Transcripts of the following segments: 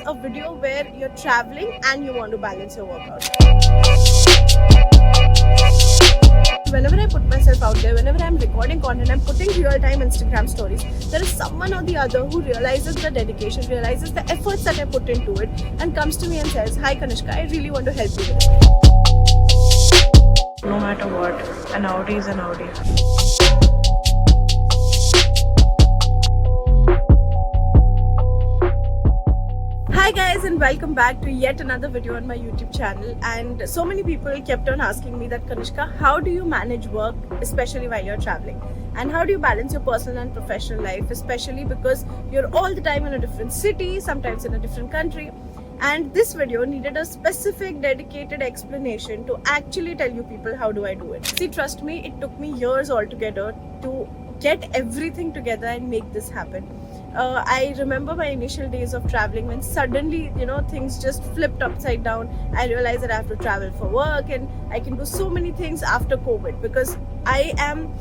a video where you're traveling and you want to balance your workout. Whenever I put myself out there, whenever I'm recording content, I'm putting real-time Instagram stories, there is someone or the other who realizes the dedication, realizes the efforts that I put into it, and comes to me and says, "Hi Kanishka, I really want to help you with it." No matter what, an Audi is an Audi. Hi guys, and welcome back to yet another video on my YouTube channel. And so many people kept on asking me that, Kanishka, how do you manage work, especially while you're traveling? And how do you balance your personal and professional life, especially because you're all the time in a different city, sometimes in a different country. And this video needed a specific dedicated explanation to actually tell you people how do I do it. See, trust me, it took me years altogether to get everything together and make this happen. I remember my initial days of traveling when suddenly, things just flipped upside down. I realized that I have to travel for work and I can do so many things after COVID, because I am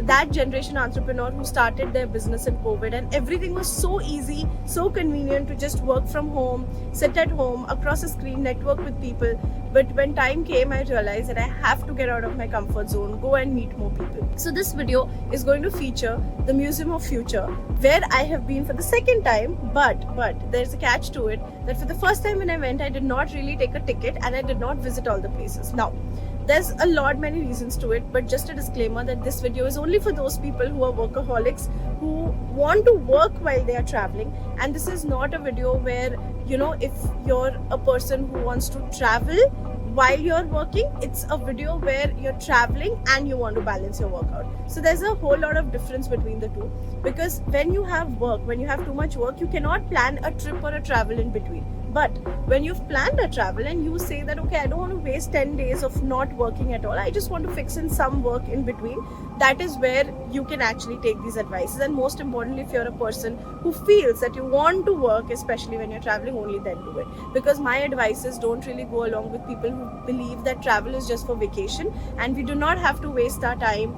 that generation entrepreneur who started their business in COVID, and everything was so easy, so convenient to just work from home, sit at home, across a screen, network with people. But when time came, I realized that I have to get out of my comfort zone, go and meet more people. So this video is going to feature the Museum of Future, where I have been for the second time, but there's a catch to it, that for the first time when I went, I did not really take a ticket and I did not visit all the places. Now, there's many reasons to it, but just a disclaimer that this video is only for those people who are workaholics, who want to work while they are traveling. And this is not a video where, if you're a person who wants to travel while you're working, it's a video where you're traveling and you want to balance your workout. So there's a whole lot of difference between the two, because when you have work, when you have too much work, you cannot plan a trip or a travel in between. But when you've planned a travel and you say that, okay, I don't want to waste 10 days of not working at all, I just want to fix in some work in between, that is where you can actually take these advices. And most importantly, if you're a person who feels that you want to work, especially when you're traveling, only then do it. Because my advices don't really go along with people who believe that travel is just for vacation and we do not have to waste our time.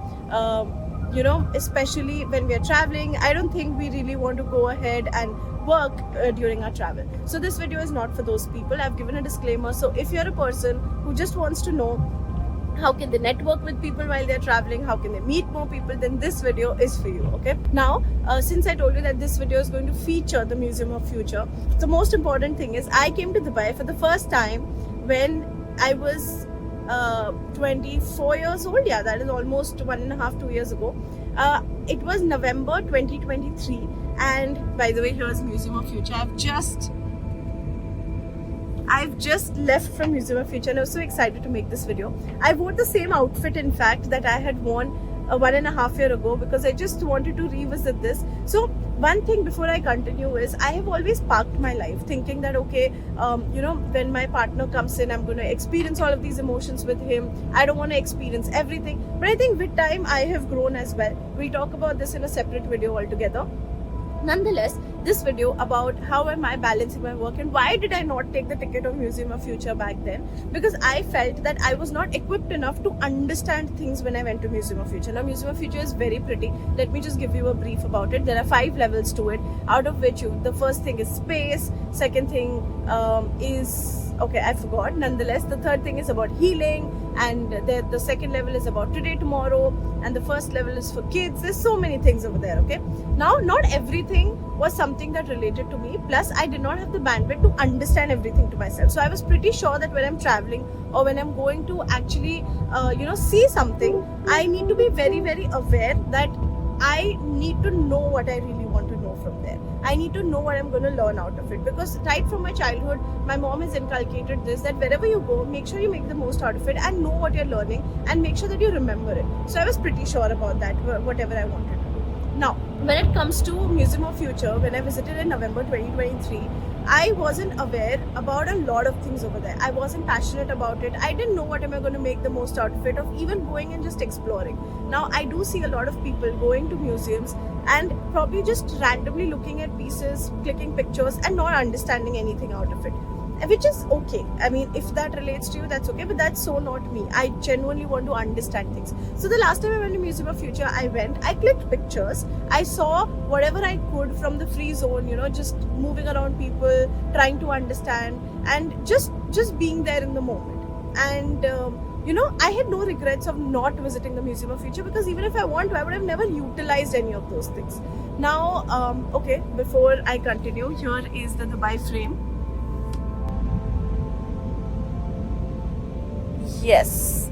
Especially when we are traveling, I don't think we really want to go ahead and work during our travel. So this video is not for those people. I've given a disclaimer. So if you're a person who just wants to know how can they network with people while they're traveling, how can they meet more people, then this video is for you. Okay, now since I told you that this video is going to feature the Museum of Future, the most important thing is I came to Dubai for the first time when I was 24 years old. Yeah, that is almost 1.5-2 years ago. It was November 2023, and by the way, here's Museum of Future. I've just left from Museum of Future and I was so excited to make this video. I wore the same outfit, in fact, that I had worn 1.5 years ago, because I just wanted to revisit this. So one thing before I continue is, I have always parked my life thinking that, okay, when my partner comes in, I'm going to experience all of these emotions with him. I don't want to experience everything. But I think with time, I have grown as well. We'll talk about this in a separate video altogether. Nonetheless, this video about how am I balancing my work and why did I not take the ticket of Museum of Future back then, because I felt that I was not equipped enough to understand things when I went to Museum of Future. Now, Museum of Future is very pretty. Let me just give you a brief about it. There are 5 levels to it, out of which the first thing is space, second thing is, okay, I forgot. Nonetheless, the third thing is about healing, and the second level is about today, tomorrow, and the first level is for kids. There's so many things over there. Okay, now not everything was something that related to me, plus I did not have the bandwidth to understand everything to myself. So I was pretty sure that when I'm traveling or when I'm going to actually see something, I need to be very, very aware that I need to know what I really want to know from there. I need to know what I'm going to learn out of it, because right from my childhood, my mom has inculcated this, that wherever you go, make sure you make the most out of it and know what you're learning and make sure that you remember it. So I was pretty sure about that, whatever I wanted to do. Now, when it comes to Museum of Future, when I visited in November 2023, I wasn't aware about a lot of things over there. I wasn't passionate about it. I didn't know what am I going to make the most out of it, of even going and just exploring. Now, I do see a lot of people going to museums and probably just randomly looking at pieces, clicking pictures and not understanding anything out of it. which is okay. I mean, if that relates to you, that's okay, but that's so not me. I genuinely want to understand things. So the last time I went to Museum of Future, I clicked pictures, I saw whatever I could from the free zone, you know, just moving around people, trying to understand, and just being there in the moment. And you know, I had no regrets of not visiting the Museum of Future, because even if I want to, I would have never utilized any of those things. Now, okay, before I continue, here is the Dubai frame. Yes.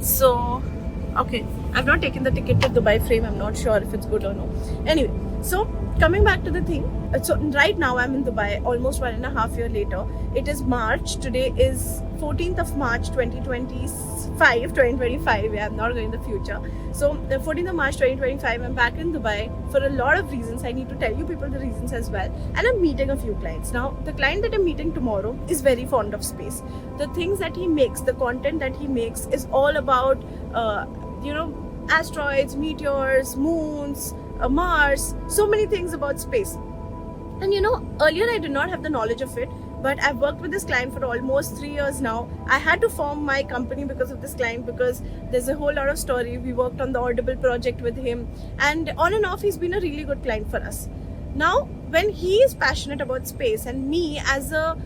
So, okay, I've not taken the ticket to Dubai frame. I'm not sure if it's good or no. Anyway, so coming back to the thing. So right now I'm in Dubai, almost 1.5 years later. It is March. Today is 14th of March 2025. Yeah, I'm not going in the future. So the 14th of March 2025, I'm back in Dubai for a lot of reasons. I need to tell you people the reasons as well. And I'm meeting a few clients. Now, the client that I'm meeting tomorrow is very fond of space. The things that he makes, the content that he makes is all about, you know, asteroids, meteors, moons, Mars, so many things about space. And you know, earlier I did not have the knowledge of it, but I've worked with this client for almost 3 years now. I had to form my company because of this client, because there's a whole lot of story. We worked on the Audible project with him, and on and off he's been a really good client for us. Now, when he is passionate about space, and me as a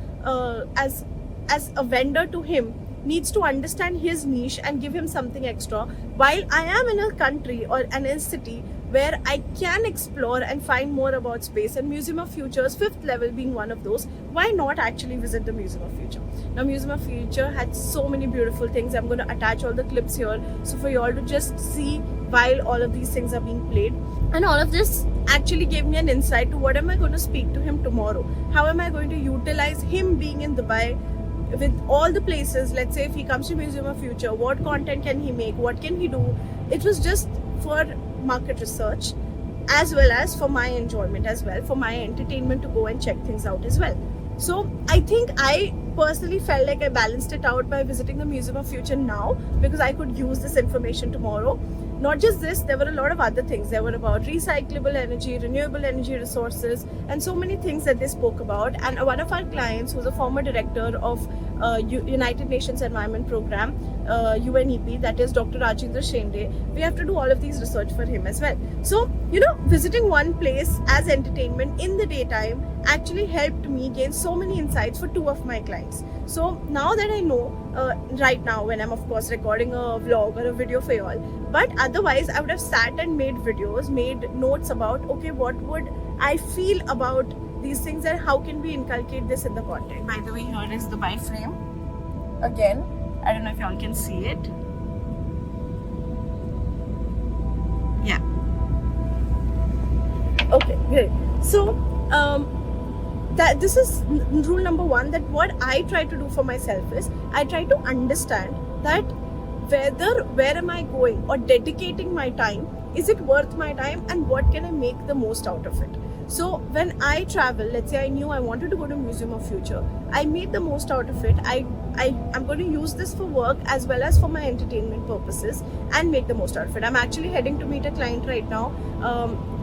vendor to him needs to understand his niche and give him something extra, while I am in a country or in a city where I can explore and find more about space, and Museum of Future's 5th level being one of those, why not actually visit the Museum of Future? Now, Museum of Future had so many beautiful things. I'm going to attach all the clips here, so for you all to just see while all of these things are being played. And all of this actually gave me an insight to what am I going to speak to him tomorrow? How am I going to utilize him being in Dubai with all the places? Let's say if he comes to Museum of Future, what content can he make? What can he do? It was just for market research, as well as for my enjoyment as well, for my entertainment to go and check things out as well. So I think I personally felt like I balanced it out by visiting the Museum of Future now, because I could use this information tomorrow. Not just this, there were a lot of other things. There were about recyclable energy, renewable energy resources, and so many things that they spoke about. And one of our clients, who's a former director of United Nations Environment Program, UNEP, that is Dr. Rajendra Shende, we have to do all of these research for him as well. So, you know, visiting one place as entertainment in the daytime actually helped me gain so many insights for 2 of my clients. So now that I know, right now when I'm of course recording a vlog or a video for you all, but otherwise I would have sat and made videos, made notes about, okay, what would I feel about these things and how can we inculcate this in the content. By the way, here is the Dubai frame. Again, I don't know if y'all can see it. Yeah. Okay, great. So, that this is rule number 1, that what I try to do for myself is I try to understand that where am I going or dedicating my time, is it worth my time, and what can I make the most out of it. So when I travel, let's say I knew I wanted to go to Museum of Future, I made the most out of it. I'm going to use this for work as well as for my entertainment purposes and make the most out of it. I'm actually heading to meet a client right now,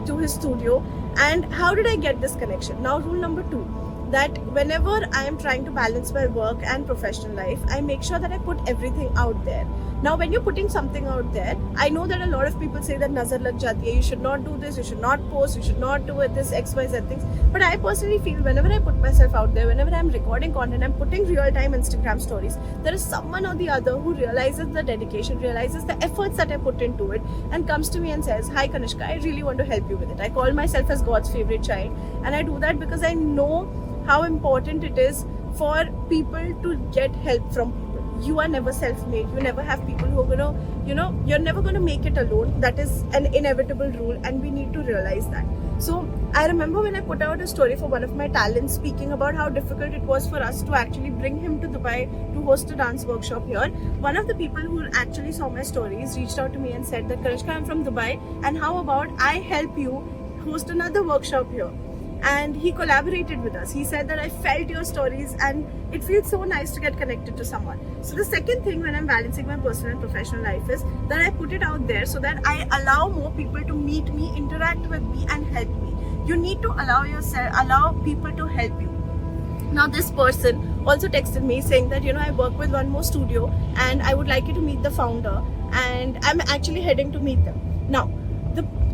to his studio. And how did I get this connection? Now, rule number 2, that whenever I am trying to balance my work and professional life, I make sure that I put everything out there. Now, when you're putting something out there, I know that a lot of people say that nazar lag jati hai, you should not do this, you should not post, you should not do this XYZ things. But I personally feel whenever I put myself out there, whenever I'm recording content, I'm putting real-time Instagram stories, there is someone or the other who realizes the dedication, realizes the efforts that I put into it, and comes to me and says, "Hi Kanishka, I really want to help you with it." I call myself as God's favorite child, and I do that because I know how important it is for people to get help from people. You are never self-made. You never have people who are gonna, you're never gonna make it alone. That is an inevitable rule, and we need to realize that. So I remember when I put out a story for one of my talents, speaking about how difficult it was for us to actually bring him to Dubai to host a dance workshop here. One of the people who actually saw my stories reached out to me and said that, "Kanishka, I'm from Dubai, and how about I help you host another workshop here?" And he collaborated with us. He said that I felt your stories and it feels so nice to get connected to someone. So the second thing when I'm balancing my personal and professional life is that I put it out there so that I allow more people to meet me, interact with me and help me. You need to allow people to help you. Now this person also texted me saying that, you know, I work with one more studio and I would like you to meet the founder, and I'm actually heading to meet them. Now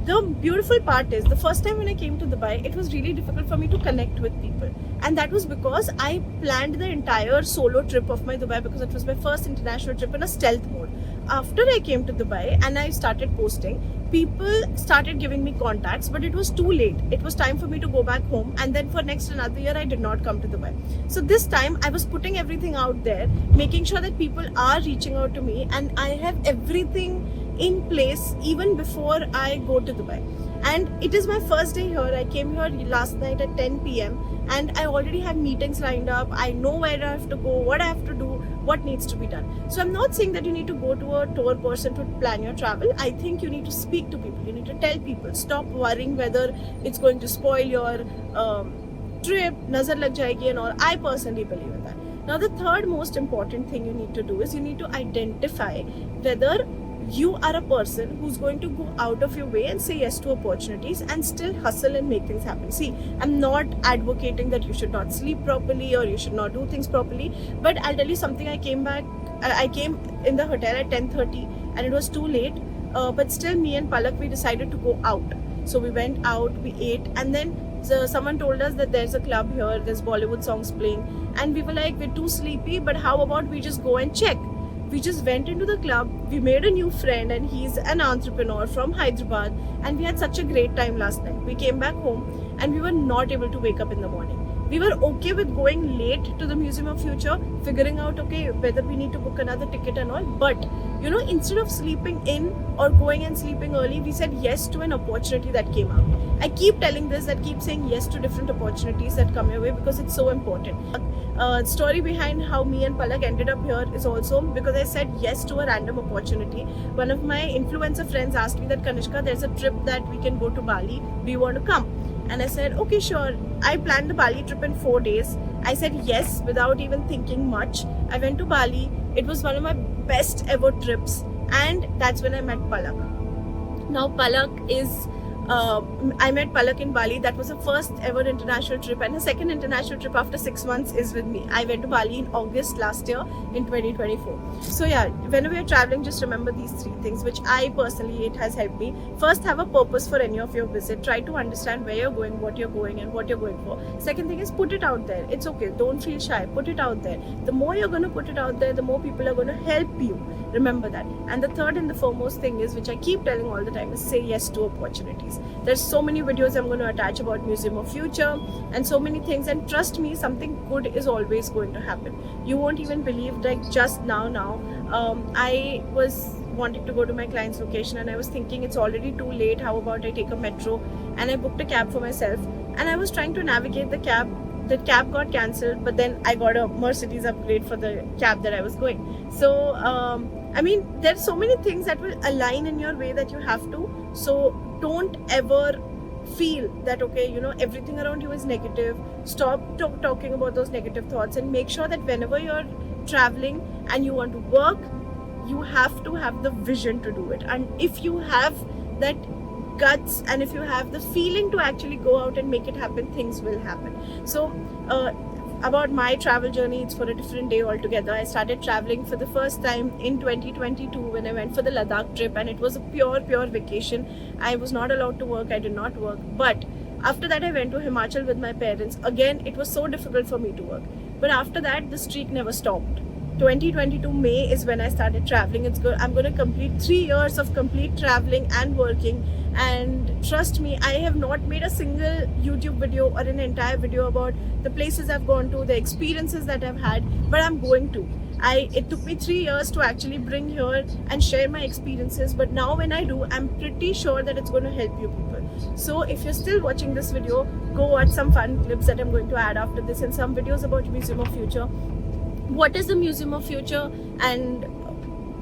the beautiful part is, the first time when I came to Dubai, it was really difficult for me to connect with people, and that was because I planned the entire solo trip of my Dubai, because it was my first international trip in a stealth mode. After I came to Dubai and I started posting, people started giving me contacts, but it was too late. It was time for me to go back home, and then for next another year I did not come to Dubai. So this time I was putting everything out there, making sure that people are reaching out to me, and I have everything in place even before I go to Dubai. And it is my first day here. I came here last night at 10 p.m. and I already have meetings lined up. I know where I have to go, what I have to do, what needs to be done. So I'm not saying that you need to go to a tour person to plan your travel. I think you need to speak to people. You need to tell people. Stop worrying whether it's going to spoil your trip, nazar lag jayegi and all. I personally believe in that. Now the third most important thing you need to do is you need to identify whether you are a person who's going to go out of your way and say yes to opportunities and still hustle and make things happen. See, I'm not advocating that you should not sleep properly or you should not do things properly, but I'll tell you something. I came in the hotel at 10:30 and it was too late, but still me and Palak, we decided to go out. So we went out, we ate, and then someone told us that there's a club here, there's Bollywood songs playing, and we were like, we're too sleepy, but how about we just go and check. We just went into the club, we made a new friend, and he's an entrepreneur from Hyderabad, and we had such a great time last night. We came back home and we were not able to wake up in the morning. We were okay with going late to the Museum of Future, figuring out okay whether we need to book another ticket and all, but you know, instead of sleeping in or going and sleeping early, we said yes to an opportunity that came out. I keep telling this, that keep saying yes to different opportunities that come your way, because it's so important. Story behind how me and Palak ended up here is also because I said yes to a random opportunity. One of my influencer friends asked me that, Kanishka, there's a trip that we can go to Bali, do you want to come? And I said, okay, sure. I planned the Bali trip in 4 days. I said yes without even thinking much. I went to Bali. It was one of my best ever trips, and that's when I met Palak. Now Palak is I met Palak in Bali. That was the first ever international trip, and the second international trip after 6 months is with me. I went to Bali in August last year in 2024. So yeah, whenever you're traveling, just remember these 3 things, which I personally, it has helped me. First, have a purpose for any of your visit. Try to understand where you're going, what you're going, and what you're going for. Second thing is, put it out there. It's okay. Don't feel shy. Put it out there. The more you're going to put it out there, the more people are going to help you. Remember that. And the third and the foremost thing is, which I keep telling all the time, is say yes to opportunities. There's so many videos I'm going to attach about Museum of Future and so many things, and trust me, something good is always going to happen. You won't even believe, like just now I was wanting to go to my client's location and I was thinking it's already too late, how about I take a metro, and I booked a cab for myself, and I was trying to navigate the cab. The cab got cancelled, but then I got a Mercedes upgrade for the cab that I was going. So I mean, there's so many things that will align in your way that you have to. So don't ever feel that okay, you know, everything around you is negative. Stop talking about those negative thoughts, and make sure that whenever you're traveling and you want to work, you have to have the vision to do it. And if you have that guts and if you have the feeling to actually go out and make it happen, things will happen. So about my travel journey, it's for a different day altogether. I started traveling for the first time in 2022 when I went for the Ladakh trip, and it was a pure vacation. I was not allowed to work. I did not work. But after that, I went to Himachal with my parents. Again, it was so difficult for me to work. But after that, the streak never stopped. 2022 May is when I started traveling. It's good. I'm going to complete 3 years of complete traveling and working. And trust me, I have not made a single YouTube video or an entire video about the places I've gone to, the experiences that I've had, but I'm going to. It took me 3 years to actually bring here and share my experiences, but now when I do, I'm pretty sure that it's going to help you people. So if you're still watching this video, go watch some fun clips that I'm going to add after this, and some videos about Museum of Future. What is the Museum of Future and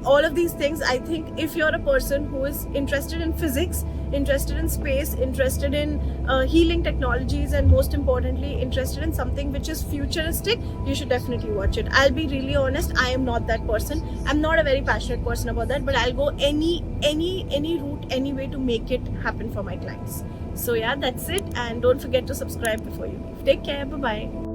all of these things? I think if you're a person who is interested in physics, interested in space, interested in healing technologies, and most importantly interested in something which is futuristic, you should definitely watch it. I'll be really honest, I am not that person. I'm not a very passionate person about that, but I'll go any route, any way to make it happen for my clients. So yeah, that's it, and don't forget to subscribe before you leave. Take care. Bye bye.